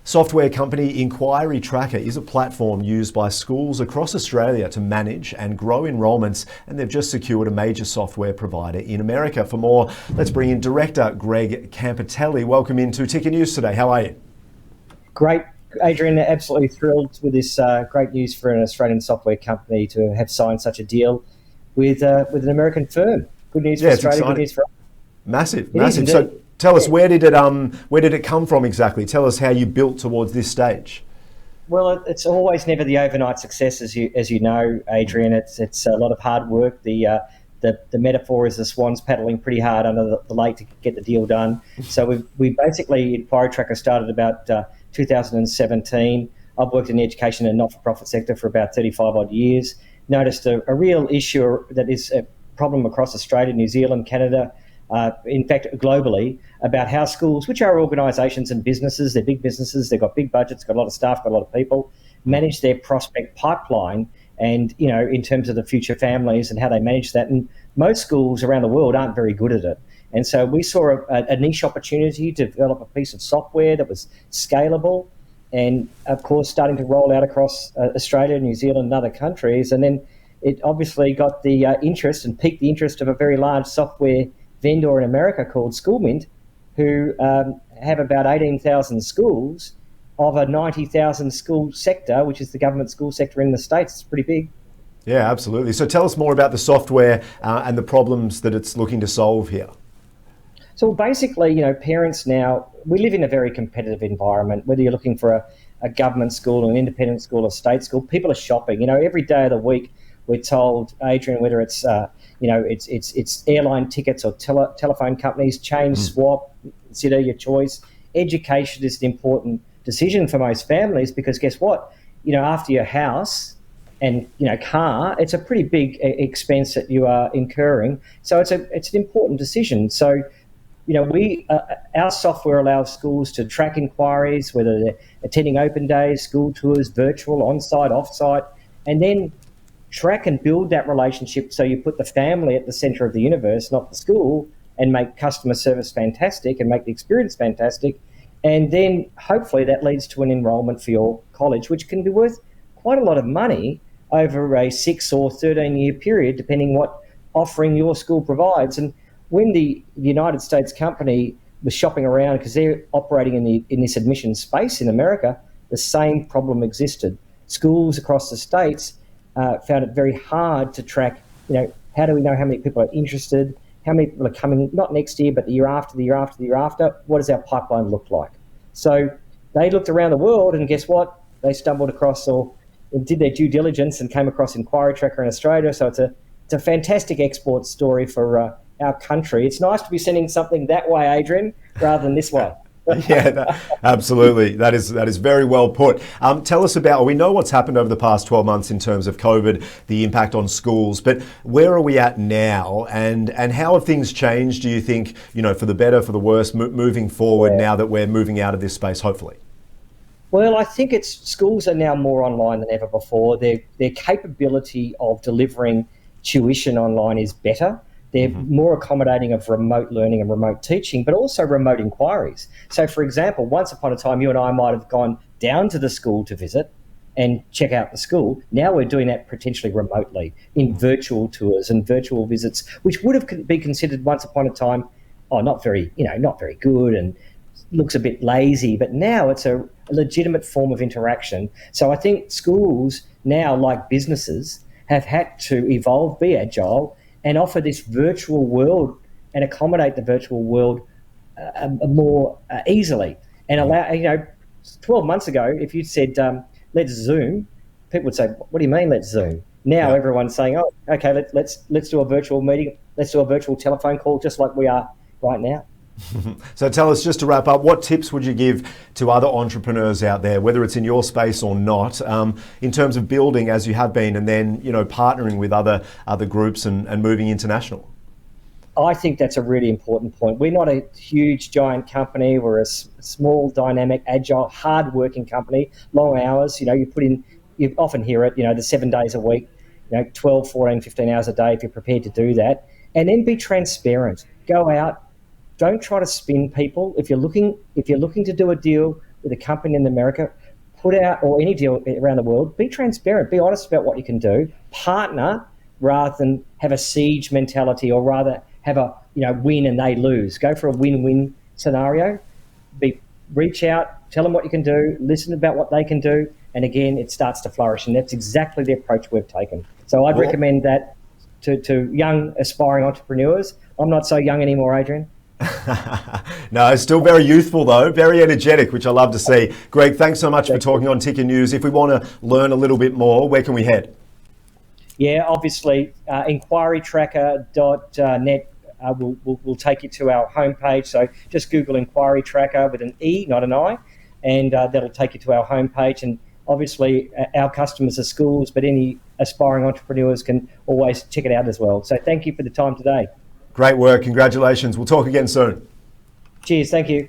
Software company Enquiry Tracker is a platform used by schools across Australia to manage and grow enrolments, and they've just secured a major software provider in America. For more, let's bring in Director Greg Campitelli. Welcome into Ticker News today. How are you? Great, Adrian. Absolutely thrilled with this great news for an Australian software company to have signed such a deal with an American firm. Good news for Australia, good news for us. Massive. So tell us, where did it come from exactly? Tell us how you built towards this stage. Well, it's always never the overnight success, as you know, Adrian. It's a lot of hard work. The metaphor is the swans paddling pretty hard under the lake to get the deal done. So we basically, Enquiry Tracker started about 2017. I've worked in the education and not-for-profit sector for about 35 odd years. Noticed a real issue that is a problem across Australia, New Zealand, Canada, in fact, globally, about how schools, which are organisations and businesses, they're big businesses, they've got big budgets, got a lot of staff, got a lot of people, manage their prospect pipeline and, in terms of the future families and how they manage that. And most schools around the world aren't very good at it. And so we saw a niche opportunity to develop a piece of software that was scalable and, of course, starting to roll out across Australia, New Zealand and other countries. And then it obviously got the interest and piqued the interest of a very large software vendor in America called SchoolMint, who have about 18,000 schools of a 90,000 school sector, which is the government school sector in the States. It's pretty big. Yeah, absolutely. So tell us more about the software and the problems that it's looking to solve here. So basically, parents now, we live in a very competitive environment, whether you're looking for a government school, an independent school, a state school, people are shopping. Every day of the week, we're told, Adrian, whether it's it's airline tickets or telephone companies, change, swap, consider your choice. Education is an important decision for most families because guess what? After your house and car, it's a pretty big expense that you are incurring. So it's an important decision. So our software allows schools to track inquiries, whether they're attending open days, school tours, virtual, on-site, off-site, and then track and build that relationship so you put the family at the centre of the universe, not the school, and make customer service fantastic and make the experience fantastic. And then hopefully that leads to an enrolment for your college, which can be worth quite a lot of money over a 6 or 13-year period, depending what offering your school provides. And when the United States company was shopping around, because they're operating in this admission space in America, the same problem existed. Schools across the states found it very hard to track, how do we know how many people are interested, how many people are coming, not next year, but the year after, the year after, the year after, what does our pipeline look like? So they looked around the world and guess what? They stumbled across or did their due diligence and came across Enquiry Tracker in Australia. So it's a fantastic export story for our country. It's nice to be sending something that way, Adrian, rather than this way. Yeah, absolutely. That is very well put. Tell us about, we know what's happened over the past 12 months in terms of COVID, the impact on schools, but where are we at now and how have things changed, do you think, for the better, for the worse, moving forward now that we're moving out of this space, hopefully? Well, I think schools are now more online than ever before. Their capability of delivering tuition online is better. They're more accommodating of remote learning and remote teaching, but also remote inquiries. So, for example, once upon a time, you and I might have gone down to the school to visit and check out the school. Now we're doing that potentially remotely in virtual tours and virtual visits, which would have been considered once upon a time, not very good and looks a bit lazy. But now it's a legitimate form of interaction. So I think schools now, like businesses, have had to evolve, be agile, and offer this virtual world and accommodate the virtual world more easily. And allow, 12 months ago, if you'd said, let's Zoom, people would say, what do you mean, let's Zoom? Now everyone's saying, oh, okay, let's do a virtual meeting, let's do a virtual telephone call, just like we are right now. So tell us, just to wrap up, what tips would you give to other entrepreneurs out there, whether it's in your space or not, in terms of building as you have been and then, partnering with other groups and moving international? I think that's a really important point. We're not a huge, giant company. We're a small, dynamic, agile, hard-working company, long hours. You often hear it, the 7 days a week, 12, 14, 15 hours a day if you're prepared to do that. And then be transparent. Go out. Don't try to spin people. If you're looking to do a deal, with a company in America, put out, or any deal around the world, be transparent, be honest about what you can do, partner rather than have a siege mentality, or rather have a win and they lose. Go for a win-win scenario. Reach out, tell them what you can do, listen about what they can do, and again, it starts to flourish. And that's exactly the approach we've taken. So I'd recommend that to young aspiring entrepreneurs. I'm not so young anymore, Adrian. No, still very youthful though, very energetic, which I love to see. Greg, thanks so much for talking on Ticker News. If we want to learn a little bit more, where can we head? Yeah, obviously, enquirytracker.net will take you to our homepage. So just Google Enquiry Tracker with an E, not an I, and that'll take you to our homepage. And obviously, our customers are schools, but any aspiring entrepreneurs can always check it out as well. So thank you for the time today. Great work. Congratulations. We'll talk again soon. Cheers. Thank you.